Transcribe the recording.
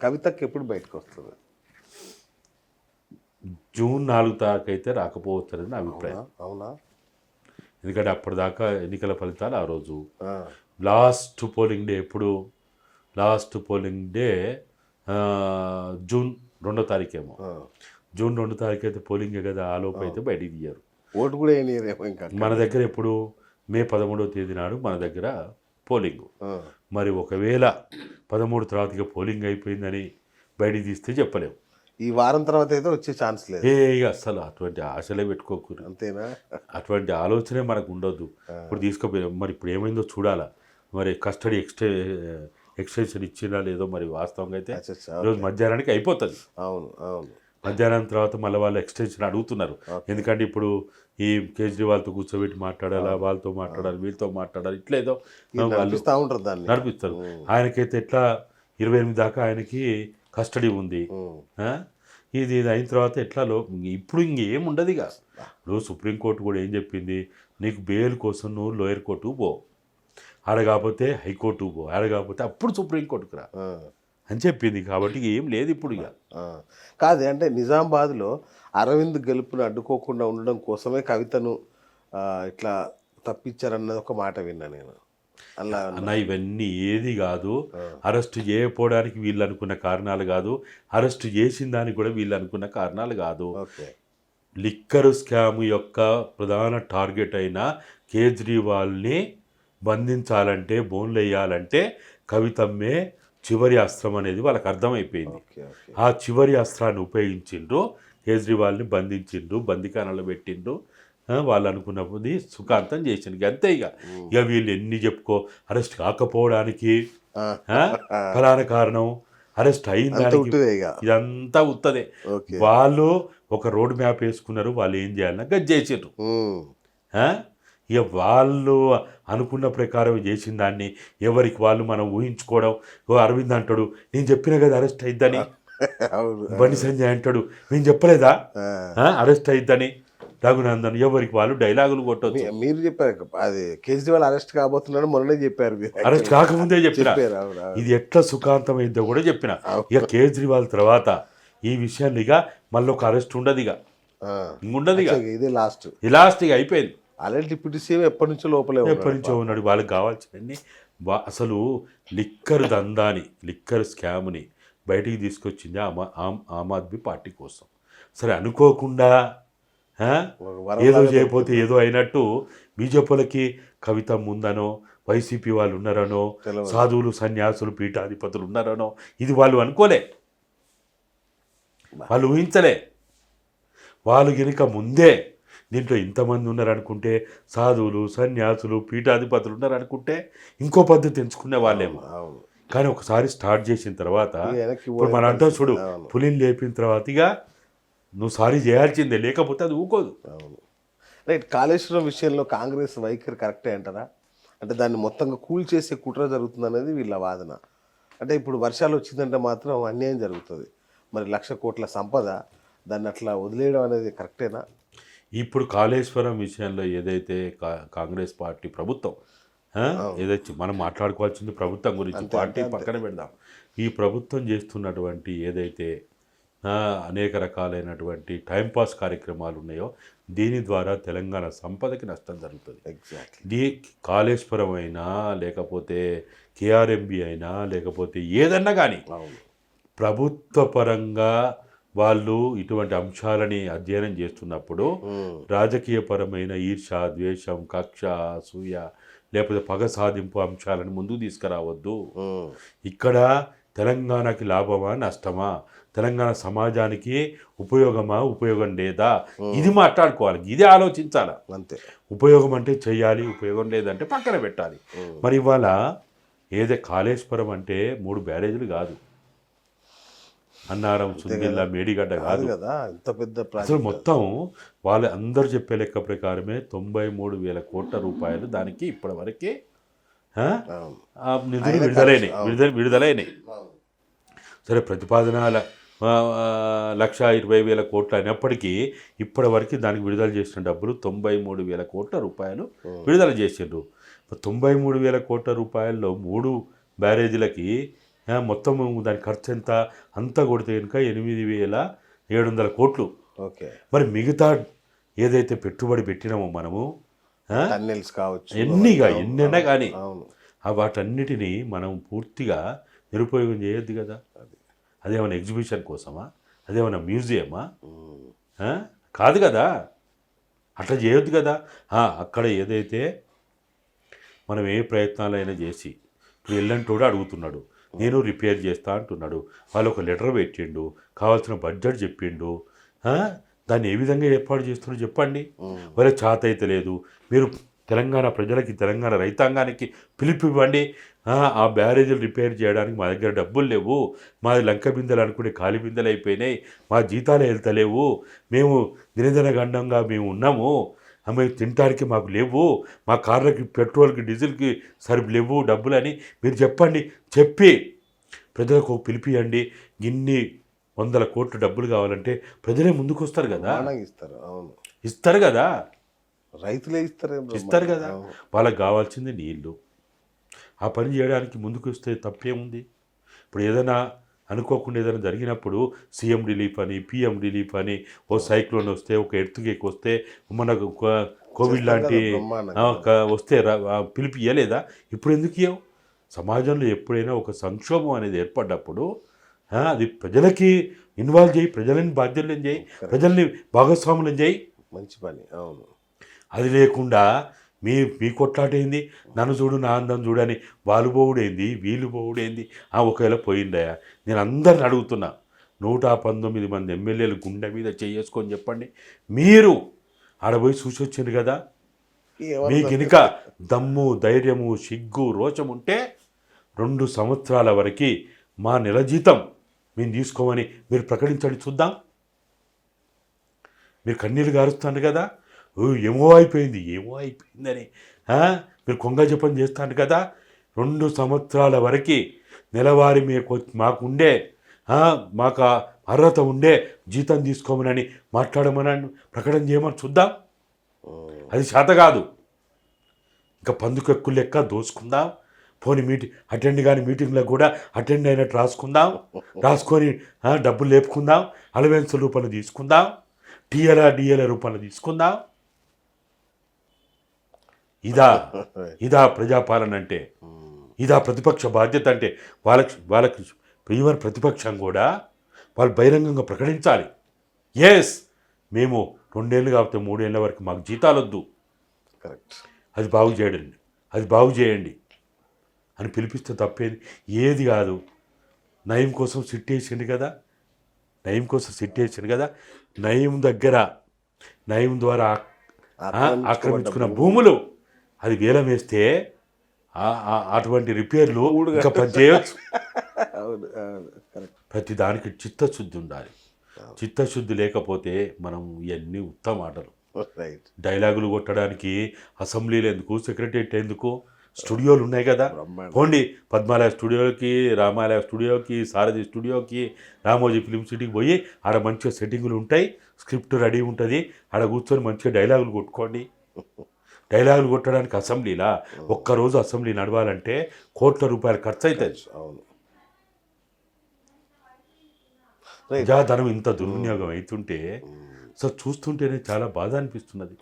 కవితకి ఎప్పుడు బయటకు వస్తుంది? జూన్ 4 తారీఖు అయితే రాకపోవచ్చని నా అభిప్రాయం. అవునా? ఎందుకంటే అప్పటిదాకా ఎన్నికల ఫలితాలు ఆ రోజు ఆ, లాస్ట్ పోలింగ్ డే ఎప్పుడు, లాస్ట్ పోలింగ్ డే జూన్ 2 తారీఖేమో. ఆ. జూన్ 2 తారీఖు అయితే పోలింగే కదా, ఆ లోపు అయితే బయటికి తీయరు. ఓటు కూడా వేయనియరేమో ఇంకా. మన దగ్గర ఎప్పుడు మే 13వ తేదీ నాడు మన దగ్గర పోలింగ్. ఆ, మరి ఒకవేళ 13 తర్వాత ఇక పోలింగ్ అయిపోయిందని బయటికి తీస్తే చెప్పలేము. ఈ వారం తర్వాత అయితే వచ్చే ఛాన్స్ లేదు. ఇక అస్సలు అటువంటి ఆశలే పెట్టుకోకూడదు, అంతేనా? అటువంటి ఆలోచనే మనకు ఉండొద్దు. ఇప్పుడు తీసుకుపోయినా మరి ఇప్పుడు ఏమైందో చూడాలా. మరి కస్టడీ ఎక్స్టెన్షన్ ఇచ్చినా లేదో మరి వాస్తవంగా అయితే అచ్చచ్చా, ఈరోజు మధ్యాహ్నానికి అయిపోతుంది. అవును అవును. మధ్యాహ్నం తర్వాత మళ్ళీ వాళ్ళు ఎక్స్టెన్షన్ అడుగుతున్నారు. ఎందుకంటే ఇప్పుడు ఈ కేజ్రీవాల్తో కూర్చోబెట్టి మాట్లాడాలా, వాళ్ళతో మాట్లాడాలి, వీళ్ళతో మాట్లాడాలి, ఇట్లేదో వాళ్ళు నడిపిస్తూ ఉంటారు దాన్ని. నడిపిస్తారు. ఆయనకైతే ఎట్లా 28 దాకా ఆయనకి కస్టడీ ఉంది. ఆ? ఇది అయిన తర్వాత ఎట్లా ఇప్పుడు ఇంకేం ఉండదు ఇక. ఇప్పుడు సుప్రీంకోర్టు కూడా ఏం చెప్పింది, నీకు బెయిల్ కోసం నువ్వు లోయర్ కోర్టుకు పో, ఆడ కాకపోతే హైకోర్టుకు పో, ఆడ కాకపోతే అప్పుడు సుప్రీంకోర్టుకు రా అని చెప్పింది. కాబట్టి ఏం లేదు ఇప్పుడు ఇక. కాదు అంటే నిజామాబాద్లో అరవింద్ గెలుపుని అడ్డుకోకుండా ఉండడం కోసమే కవితను ఇట్లా తప్పించారన్నది ఒక మాట విన్నా నేను. అలా అన్న ఇవన్నీ ఏది కాదు, అరెస్ట్ చేయకపోవడానికి వీళ్ళు అనుకున్న కారణాలు కాదు, అరెస్ట్ చేసిన దానికి కూడా వీళ్ళు అనుకున్న కారణాలు కాదు. ఓకే. లిక్కర్ స్కామ్ యొక్క ప్రధాన టార్గెట్ అయిన కేజ్రీవాల్ని బంధించాలంటే, బోన్లు వేయాలంటే కవితమ్మే చివరి అస్త్రం అనేది వాళ్ళకి అర్థమైపోయింది. Okay okay. ఆ చివరి అస్త్రాన్ని ఉపయోగించిండ్రు, కేజ్రీవాల్ని బంధించిండ్రు, బందికానాలో పెట్టిండ్రు. వాళ్ళు అనుకున్నది సుఖాంతం చేసిండ్రు. అంతే ఇక వీళ్ళు ఎన్ని చెప్పుకో, అరెస్ట్ కాకపోవడానికి ఫలానా కారణం, అరెస్ట్ అయిన దానికి ఇదంతా ఉత్తదే. వాళ్ళు ఒక రోడ్ మ్యాప్ వేసుకున్నారు, వాళ్ళు ఏం చేయాలన్నా గది చేసిండ్రు. ఇక వాళ్ళు అనుకున్న ప్రకారం చేసిన దాన్ని ఎవరికి వాళ్ళు మనం ఊహించుకోవడం. అరవింద్ అంటాడు నేను చెప్పిన కదా అరెస్ట్ అయిద్దని, బండి సంజయ్ అంటాడు నేను చెప్పలేదా అరెస్ట్ అయిద్దని, రఘునందన్ ఎవరికి వాళ్ళు డైలాగులు కొట్టవచ్చు. మీరు చెప్పారు అది కేజ్రీవాల్ అరెస్ట్ కాబోతున్నాడు మొన్ననే చెప్పారు, అరెస్ట్ కాకముందే చెప్పిన. ఇది ఎట్లా సుఖాంతమైందో కూడా చెప్పిన. ఇక కేజ్రీవాల్ తర్వాత ఈ విషయాన్ని ఇక మళ్ళీ ఒక అరెస్ట్ ఉండదు, ఇక ఉండదు, ఇక ఇది లాస్ట్ ఇక అయిపోయింది. అలాంటి డిప్యూటీ సీఎం ఎప్పటి నుంచో లోపలే ఎప్పటి నుంచో ఉన్నాడు. వాళ్ళకి కావాల్సినన్ని అసలు లిక్కర్ దందాని, లిక్కర్ స్కామ్ని బయటికి తీసుకొచ్చింది ఆమ్ ఆద్మీ పార్టీ కోసం. సరే అనుకోకుండా ఏదో చేయకపోతే ఏదో అయినట్టు బీజేపీలకి కవిత ముందనో, వైసీపీ వాళ్ళు ఉన్నారనో, సాధువులు సన్యాసులు పీఠాధిపతులు ఉన్నారనో ఇది వాళ్ళు అనుకోలే, వాళ్ళు ఊహించలే. వాళ్ళు కనుక ముందే దీంట్లో ఇంతమంది ఉన్నారనుకుంటే, సాధువులు సన్యాసులు పీఠాధిపతులు ఉన్నారనుకుంటే ఇంకో పద్ధతి ఎంచుకునే వాళ్ళేమో. కానీ ఒకసారి స్టార్ట్ చేసిన తర్వాత ఇప్పుడు మన అంటాం చూడు, పులిని లేపిన తర్వాత ఇక నువ్వు సారీ చేయాల్సిందే, లేకపోతే అది ఊకోదు. రైట్. కాళేశ్వరం విషయంలో కాంగ్రెస్ వైఖరి కరెక్టే అంటారా? అంటే దాన్ని మొత్తంగా కూల్ చేసే కుట్ర జరుగుతుంది అనేది వీళ్ళ వాదన. అంటే ఇప్పుడు వర్షాలు వచ్చిందంటే మాత్రం అన్యాయం జరుగుతుంది. మరి 1,00,000 కోట్ల సంపద దాన్ని అట్లా వదిలేయడం అనేది కరెక్టేనా? ఇప్పుడు కాళేశ్వరం విషయంలో ఏదైతే కాంగ్రెస్ పార్టీ ప్రభుత్వం ఏదైతే మనం మాట్లాడుకోవాల్సింది ప్రభుత్వం గురించి, పార్టీ పక్కన పెడదాం. ఈ ప్రభుత్వం చేస్తున్నటువంటి ఏదైతే అనేక రకాలైనటువంటి టైంపాస్ కార్యక్రమాలు ఉన్నాయో దీని ద్వారా తెలంగాణ సంపదకి నష్టం జరుగుతుంది. ఎగ్జాక్ట్లీ. కాళేశ్వరం అయినా, లేకపోతే కేఆర్ఎంబి అయినా, లేకపోతే ఏదన్నా కానీ ప్రభుత్వ పరంగా వాళ్ళు ఇటువంటి అంశాలని అధ్యయనం చేస్తున్నప్పుడు రాజకీయపరమైన ఈర్ష, ద్వేషం, కక్ష, అసూయ లేకపోతే పగ సాధింపు అంశాలను ముందుకు తీసుకురావద్దు. ఇక్కడ తెలంగాణకి లాభమా నష్టమా, తెలంగాణ సమాజానికి ఉపయోగమా ఉపయోగం లేదా, ఇది మాట్లాడుకోవాలి, ఇదే ఆలోచించాలి. అంతే. ఉపయోగం అంటే చెయ్యాలి, ఉపయోగం లేదంటే పక్కన పెట్టాలి. మరి ఇవాళ కాళేశ్వరం అంటే 3 బ్యారేజీలు కాదు, అన్నారం, సుందిల్ల, మేడిగడ్డ కాదు కదా, ఇంత పెద్ద అసలు మొత్తం వాళ్ళు అందరూ చెప్పే లెక్క ప్రకారమే 93,000 కోట్ల రూపాయలు దానికి ఇప్పటివరకే నిధులు విడుదలైనాయి. సరే ప్రతిపాదన 1,20,000 కోట్లు అయినప్పటికీ ఇప్పటివరకు దానికి విడుదల చేసిన డబ్బులు 93,000 కోట్ల రూపాయలు విడుదల చేసిండ్రు. 93,000 కోట్ల రూపాయల్లో 3 బ్యారేజీలకి మొత్తం దాని ఖర్చు ఎంత అంతా కొడితే కనుక 8,700 కోట్లు. ఓకే. మరి మిగతా ఏదైతే పెట్టుబడి పెట్టినామో మనము టన్నెల్స్ కావచ్చు, ఎన్నైనా కానీ అవును, వాటన్నిటినీ మనం పూర్తిగా నిరుపయోగం చేయొద్దు కదా. అదేమైనా ఎగ్జిబిషన్ కోసమా, అదేమైనా మ్యూజియమా? కాదు కదా, అట్లా చేయొద్దు కదా. అక్కడ ఏదైతే మనం ఏ ప్రయత్నాలైనా చేసి ఇప్పుడు ఎల్లంటోడు అడుగుతున్నాడు, నేను రిపేర్ చేస్తా అంటున్నాడు, వాళ్ళు ఒక లెటర్ పెట్టిండు, కావాల్సిన బడ్జెట్ చెప్పిండు, దాన్ని ఏ విధంగా ఏర్పాటు చేస్తున్నారో చెప్పండి. వాళ్ళ చేత అయితే లేదు, మీరు తెలంగాణ ప్రజలకి, తెలంగాణ రైతాంగానికి పిలుపు ఇవ్వండి. ఆ బ్యారేజీలు రిపేర్ చేయడానికి మా దగ్గర డబ్బులు లేవు, మాది లంక బిందెలు అనుకునే ఖాళీ బిందెలు అయిపోయినాయి, మా జీతాలు వెళ్తలేవు, మేము దినదిన గండంగా మేము ఉన్నాము, మేము తినడానికి మాకు లేవు, మా కార్లకి పెట్రోల్కి డీజిల్కి సరిపు లేవు డబ్బులు అని మీరు చెప్పండి. చెప్పి ప్రజలకు పిలిపియండి. ఇన్ని 100 కోట్ల డబ్బులు కావాలంటే ప్రజలే ముందుకు వస్తారు కదా, ఇస్తారు. అవును, ఇస్తారు కదా, రైతులే ఇస్తారు కదా. వాళ్ళకి కావాల్సింది నీళ్ళు. ఆ పని చేయడానికి ముందుకు వస్తే తప్పేముంది? ఇప్పుడు ఏదైనా అనుకోకుండా ఏదైనా జరిగినప్పుడు సీఎం రిలీఫ్ అని, పిఎం రిలీఫ్ అని, ఓ సైక్లోన్ వస్తే, ఒక ఎర్త్క్వేక్ వస్తే, మనకు కోవిడ్ లాంటి వస్తే పిలిపి ఇవ్వలేదా? ఇప్పుడు ఎందుకు ఇవ్వవు? సమాజంలో ఎప్పుడైనా ఒక సంక్షోభం అనేది ఏర్పడ్డప్పుడు అది ప్రజలకి ఇన్వాల్వ్ చేయి, ప్రజలని బాధ్యులను చేయి, ప్రజల్ని భాగస్వాములను చేయి. మంచి పని. అవును. అది లేకుండా మీ కొట్లాటేంది, నన్ను చూడు నా అందం చూడని వాళ్ళు పోవుడేంది, వీళ్ళు పోవుడేంది. ఒకవేళ పోయిందయా, నేను అందరిని అడుగుతున్నా, 119 మంది ఎమ్మెల్యేలు గుండె మీద చేసుకొని చెప్పండి, మీరు ఆడపోయి చూసి వచ్చింది కదా. మీకు ఇనుక దమ్ము, ధైర్యము, సిగ్గు, రోషం ఉంటే 2 సంవత్సరాల వరకు మా నెల జీతం మేము తీసుకోమని మీరు ప్రకటించండి చూద్దాం. మీరు కన్నీళ్ళు గారుస్తాను కదా, ఏమో అయిపోయిందని మీరు కొంగ జపం చేస్తాను కదా. 2 సంవత్సరాల వరకు నెలవారీ మాకుండే మాకు అర్హత ఉండే జీతం తీసుకోమని మాట్లాడమని ప్రకటన చేయమని చూద్దాం. అది చేత కాదు, ఇంకా పందుకెక్కు లెక్క దోసుకుందాం. పోనీ అటెండ్ కాని మీటింగ్లకు కూడా అటెండ్ అయినట్టు రాసుకొని డబ్బులు లేపుకుందాం, అలవెన్స్ రూపాయలు తీసుకుందాం, డిఎల రూపాయలు తీసుకుందాం. ఇదా ప్రజాపాలన అంటే? ఇదా ప్రతిపక్ష బాధ్యత అంటే? వాళ్ళకి ఈవెన్ ప్రతిపక్షం కూడా వాళ్ళు బహిరంగంగా ప్రకటించాలి, ఎస్ మేము 2 ఏళ్ళు కాకపోతే 3 ఏళ్ళ వరకు మాకు జీతాలు వద్దు, అది బాగు చేయండి అని పిలిపిస్తే తప్పేది ఏది కాదు. నయం కోసం సిట్ వేసిండు కదా, నయం ద్వారా ఆక్రమించుకున్న భూములు అది వేలం వేస్తే అటువంటి రిపేర్లు ఇంకా చేయవచ్చు. ప్రతి దానికి చిత్తశుద్ధి ఉండాలి. చిత్తశుద్ధి లేకపోతే మనం ఇవన్నీ ఉత్తమ మాటలు. డైలాగులు కొట్టడానికి అసెంబ్లీలు ఎందుకు, సెక్రటరియట్ ఎందుకు, స్టూడియోలు ఉన్నాయి కదా. పోండి పద్మాలయ స్టూడియోకి, రామాలయ స్టూడియోకి, సారథి స్టూడియోకి, రామోజీ ఫిలిం సిటీకి పోయి ఆడ మంచిగా సెట్టింగులు ఉంటాయి, స్క్రిప్ట్ రెడీ ఉంటుంది, ఆడ కూర్చొని మంచిగా డైలాగులు కొట్టుకోండి. డైలాగులు కొట్టడానికి అసెంబ్లీలా? ఒక్కరోజు అసెంబ్లీ నడవాలంటే కోట్ల రూపాయలు ఖర్చు అవుతుంది. ప్రజాధనం ఇంత దుర్వినియోగం అవుతుంటే చూస్తుంటేనే చాలా బాధ అనిపిస్తున్నది.